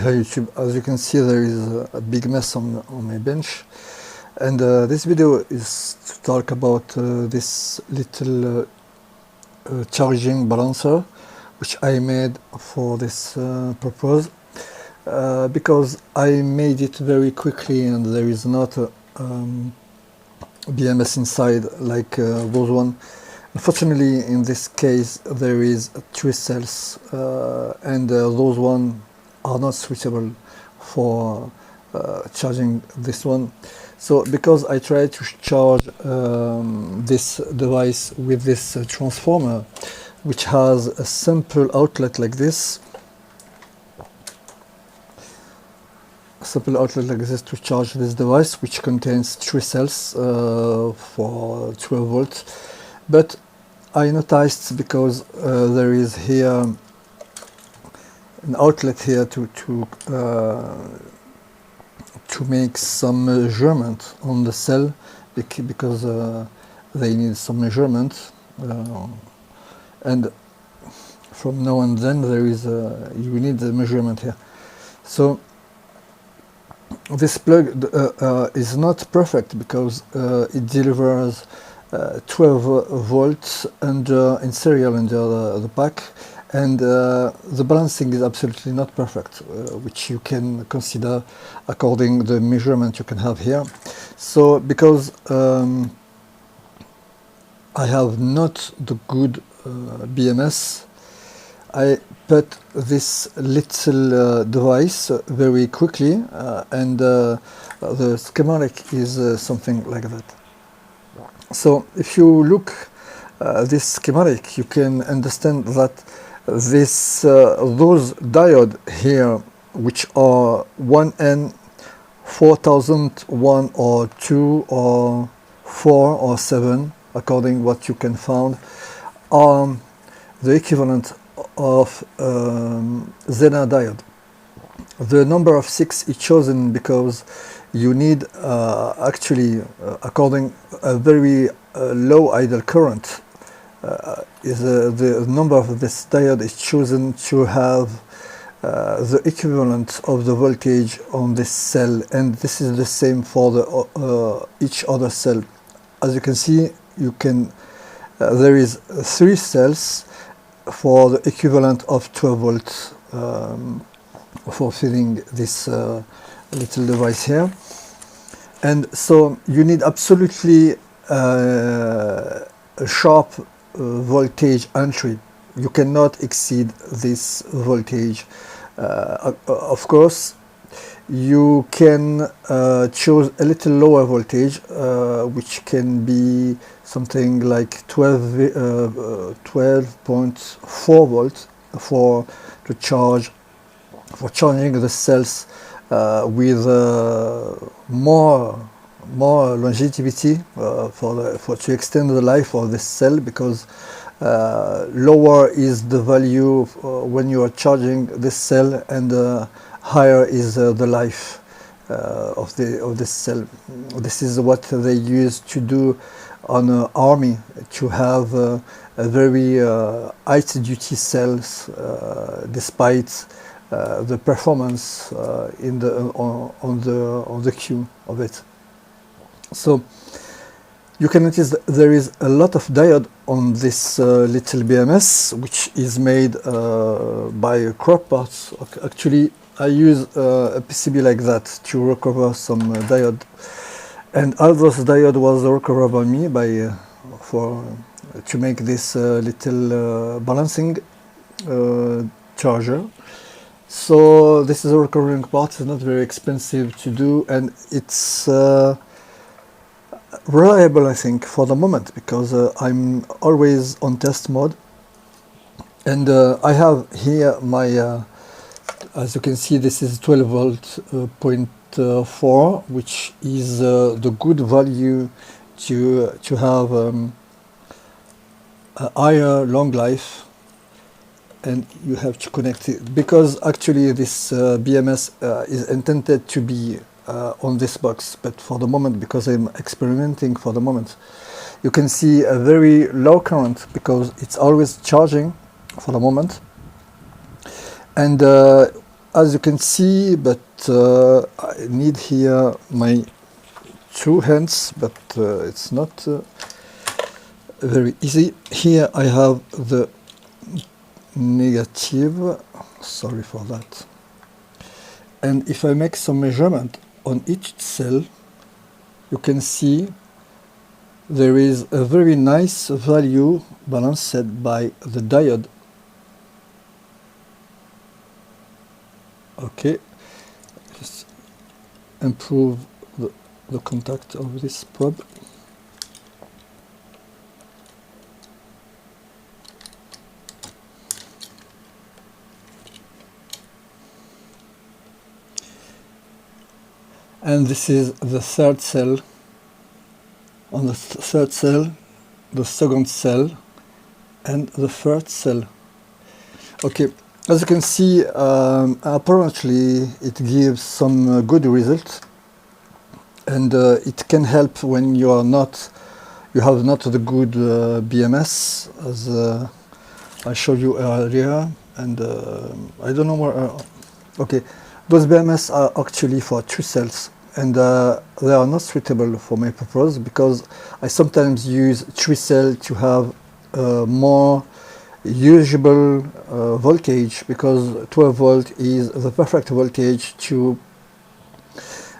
Hi YouTube. As you can see, there is a big mess on my bench, and this video is to talk about this little charging balancer which I made for this purpose, because I made it very quickly and there is not a BMS inside like those one. Unfortunately, in this case there is 3 cells, and those one are not suitable for charging this one. So because I tried to charge this device with this transformer, which has a simple outlet like this, to charge this device, which contains 3 cells for 12 volts. But I noticed, because there is here an outlet here to make some measurement on the cell, because they need some measurement, and from now and then there is you need the measurement here. So this plug is not perfect, because it delivers 12 volts in serial under the pack, and the balancing is absolutely not perfect, which you can consider according the measurement you can have here. So because I have not the good BMS, I put this little device very quickly, and the schematic is something like that. So if you look this schematic, you can understand that this those diode here, which are 1N 4001 or 2 or 4 or 7, according what you can find, are the equivalent of Zener diode. The number of 6 is chosen because you need actually, according a very low idle current, the number of this diode is chosen to have the equivalent of the voltage on this cell, and this is the same for the each other cell. As you can see, there is 3 cells for the equivalent of 12 volts for feeding this little device here. And so you need absolutely a sharp voltage entry. You cannot exceed this voltage. Of course, you can choose a little lower voltage, which can be something like 12.4 volts for charging the cells with more longevity, to extend the life of this cell, because lower is the value when you are charging this cell, and higher is the life of this cell. This is what they used to do on an army, to have a very high duty cells, despite the performance on the queue of it. So you can notice that there is a lot of diode on this little BMS, which is made by crop parts. Actually, I use a PCB like that to recover some diode, and all those diode was recovered by me to make this little balancing charger. So this is a recovering part. It's not very expensive to do, and it's reliable, I think, for the moment, because I'm always on test mode, and I have here my as you can see, this is 12 volt point 4, which is the good value to have a higher long life. And you have to connect it, because actually this BMS is intended to be on this box, but for the moment, because I'm experimenting for the moment, you can see a very low current, because it's always charging for the moment. And as you can see, but I need here my two hands, but it's not very easy. Here I have the negative, sorry for that. And if I make some measurement on each cell, you can see there is a very nice value balanced by the diode. Okay, just improve the contact of this probe. And this is the third cell. On the third cell, the second cell, and the third cell. Okay, as you can see, apparently it gives some good results, and it can help when you have not the good BMS, as I showed you earlier. And I don't know where. Okay, those BMS are actually for 2 cells. And they are not suitable for my purpose, because I sometimes use 3 cells to have more usable voltage, because 12 volt is the perfect voltage to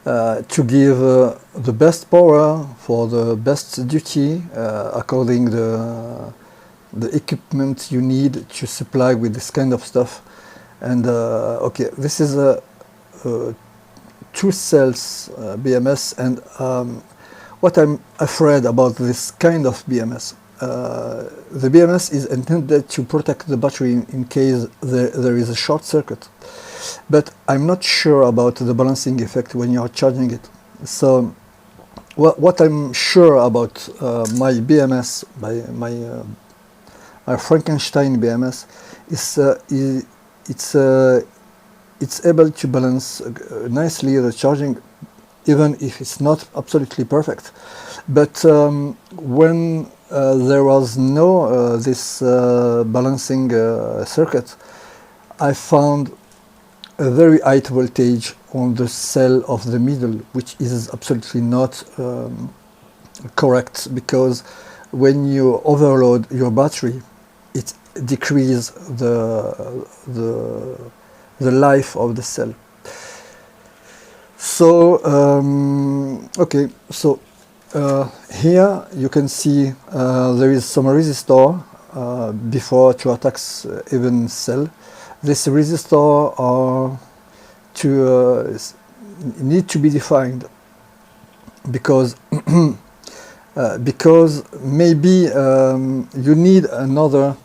give the best power for the best duty according the equipment you need to supply with this kind of stuff. And okay, this is a 2 cells BMS, and what I'm afraid about this kind of BMS, the BMS is intended to protect the battery in case there is a short circuit, but I'm not sure about the balancing effect when you are charging it. So what I'm sure about my BMS, my Frankenstein BMS, is it's able to balance nicely the charging, even if it's not absolutely perfect. But when there was no this balancing circuit, I found a very high voltage on the cell of the middle, which is absolutely not correct, because when you overload your battery, it decreases the life of the cell. So okay, so here you can see there is some resistor before to attack even cell. This resistor are need to be defined, because because maybe you need another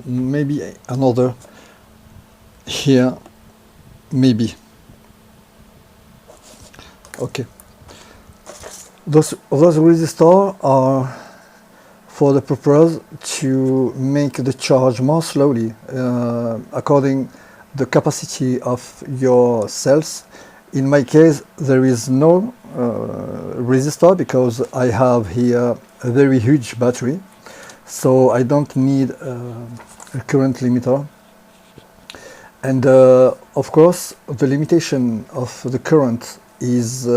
maybe another here, maybe. Okay, those resistors are for the purpose to make the charge more slowly according the capacity of your cells. In my case, there is no resistor, because I have here a very huge battery, so I don't need a current limiter. And of course, the limitation of the current is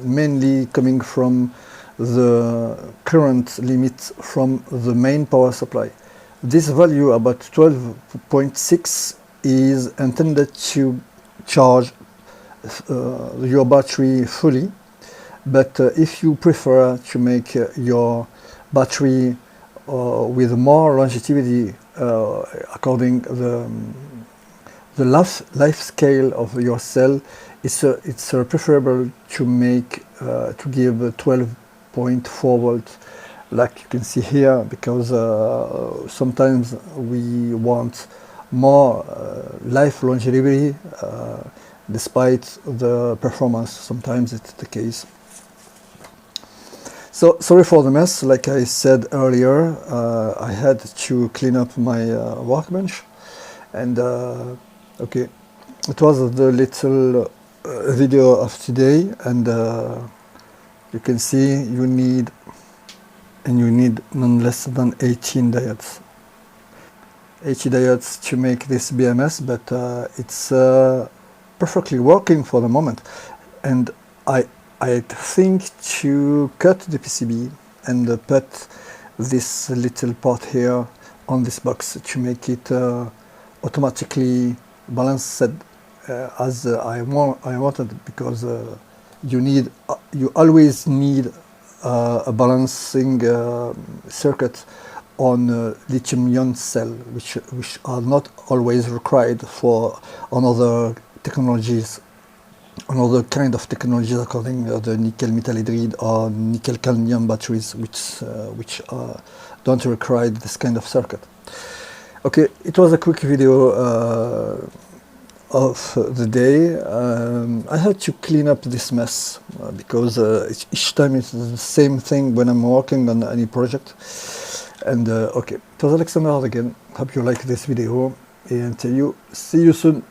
mainly coming from the current limit from the main power supply. This value, about 12.6, is intended to charge your battery fully, but if you prefer to make your battery with more longevity according the life scale of your cell, it's preferable to make to give 12.4 volts, like you can see here, because sometimes we want more life longevity despite the performance. Sometimes it's the case. So sorry for the mess. Like I said earlier, I had to clean up my workbench, and okay, it was the little video of today, and you can see you need and you need none less than 18 diodes. 80 diodes to make this BMS, but it's perfectly working for the moment. And I think to cut the PCB and put this little part here on this box to make it automatically balanced as I wanted, because you always need a balancing circuit on lithium-ion cell, which are not always required for another technologies, another kind of technologies, according to the nickel metal hydride or nickel cadmium batteries, which don't require this kind of circuit. Okay, it was a quick video of the day. I had to clean up this mess because each time it's the same thing when I'm working on any project. And okay, it was Alexander again. Hope you like this video, and see you soon.